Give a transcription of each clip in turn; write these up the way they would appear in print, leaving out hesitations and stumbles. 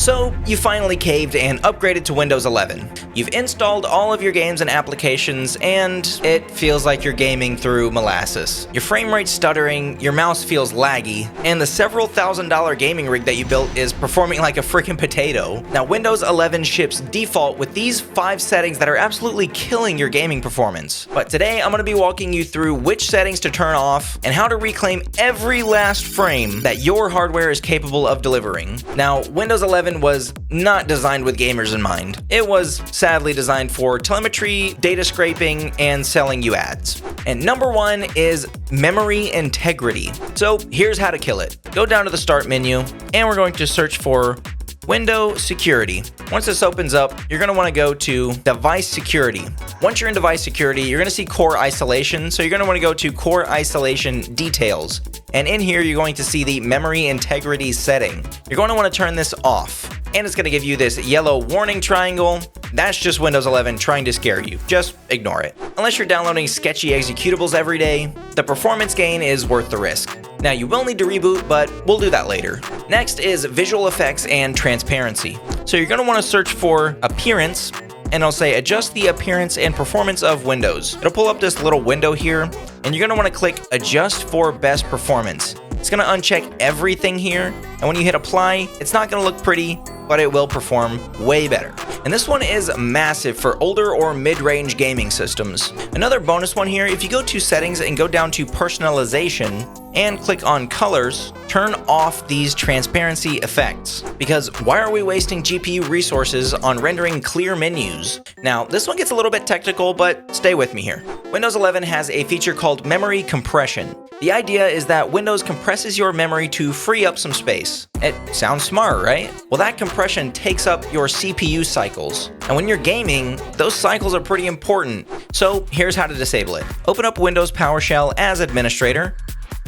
So you finally caved and upgraded to Windows 11. You've installed all of your games and applications, and it feels like you're gaming through molasses. Your frame rate's stuttering, your mouse feels laggy, and the several $1,000 gaming rig that you built is performing like a freaking potato. Now, Windows 11 ships default with these 5 settings that are absolutely killing your gaming performance. But today, I'm going to be walking you through which settings to turn off and how to reclaim every last frame that your hardware is capable of delivering. Now, Windows 11 was not designed with gamers in mind. It was sadly designed for telemetry, data scraping, and selling you ads. And number 1 is memory integrity. So here's how to kill it. Go down to the start menu, and we're going to search for Window Security. Once this opens up, you're going to want to go to Device Security. Once you're in Device Security, you're going to see Core Isolation, so you're going to want to go to Core Isolation Details. And in here, you're going to see the Memory Integrity setting. You're going to want to turn this off, and it's going to give you this yellow warning triangle. That's just Windows 11 trying to scare you. Just ignore it. Unless you're downloading sketchy executables every day, the performance gain is worth the risk. Now, you will need to reboot, but we'll do that later. Next is visual effects and transparency. So you're going to want to search for appearance, and it'll say adjust the appearance and performance of Windows. It'll pull up this little window here, and you're going to want to click adjust for best performance. It's going to uncheck everything here, and when you hit apply, it's not going to look pretty, but it will perform way better. And this one is massive for older or mid-range gaming systems. Another bonus one here, if you go to settings and go down to personalization and click on colors, turn off these transparency effects. Because why are we wasting GPU resources on rendering clear menus? Now, this one gets a little bit technical, but stay with me here. Windows 11 has a feature called memory compression. The idea is that Windows compresses your memory to free up some space. It sounds smart, right? Well, that compression takes up your CPU cycles. And when you're gaming, those cycles are pretty important. So here's how to disable it. Open up Windows PowerShell as administrator.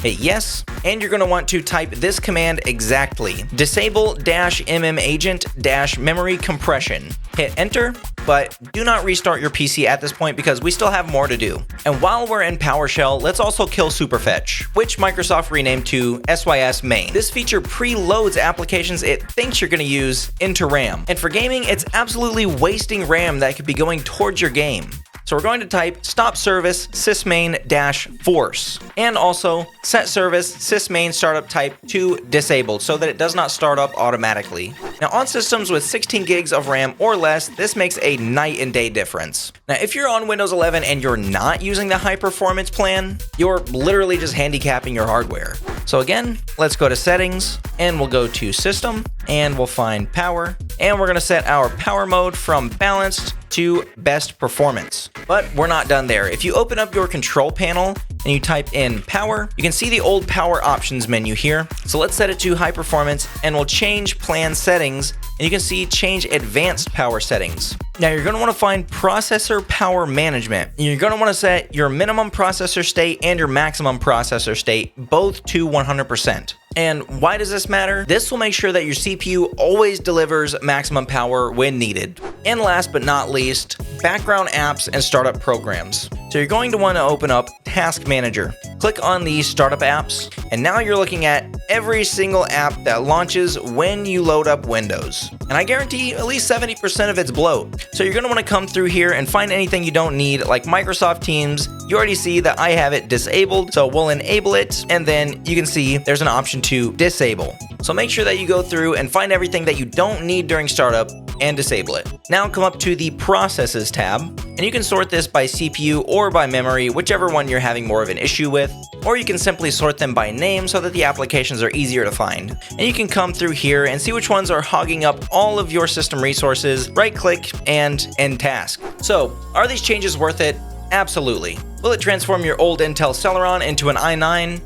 Hit yes, and you're going to want to type this command exactly. Disable-mm agent-memory compression. Hit enter, but do not restart your PC at this point because we still have more to do. And while we're in PowerShell, let's also kill Superfetch, which Microsoft renamed to SYS main. This feature preloads applications it thinks you're going to use into RAM. And for gaming, it's absolutely wasting RAM that could be going towards your game. So we're going to type stop service sysmain-force and also set service sysmain startup type to disabled so that it does not start up automatically. Now on systems with 16 gigs of RAM or less, this makes a night and day difference. Now if you're on Windows 11 and you're not using the high performance plan, you're literally just handicapping your hardware. So again, let's go to settings and we'll go to system and we'll find power, and we're going to set our power mode from balanced to best performance. But we're not done there. If you open up your control panel and you type in power, you can see the old power options menu here. So let's set it to high performance and we'll change plan settings, and you can see change advanced power settings. Now you're going to want to find processor power management. You're going to want to set your minimum processor state and your maximum processor state both to 100%. And why does this matter? This will make sure that your CPU always delivers maximum power when needed. And last but not least, background apps and startup programs. So you're going to want to open up Task Manager. Click on the startup apps, and now you're looking at every single app that launches when you load up Windows. And I guarantee at least 70% of it's bloat. So you're going to want to come through here and find anything you don't need, like Microsoft Teams. You already see that I have it disabled, so we'll enable it, and then you can see there's an option to disable. So make sure that you go through and find everything that you don't need during startup and disable it. Now come up to the Processes tab, and you can sort this by CPU or by memory, whichever one you're having more of an issue with, or you can simply sort them by name so that the applications are easier to find. And you can come through here and see which ones are hogging up all of your system resources, right-click, and end task. So, are these changes worth it? Absolutely. Will it transform your old Intel Celeron into an i9?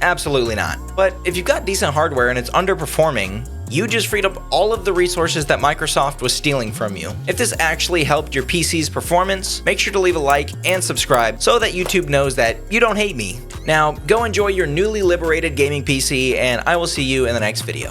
Absolutely not. But if you've got decent hardware and it's underperforming, you just freed up all of the resources that Microsoft was stealing from you. If this actually helped your PC's performance, make sure to leave a like and subscribe so that YouTube knows that you don't hate me. Now, go enjoy your newly liberated gaming PC, and I will see you in the next video.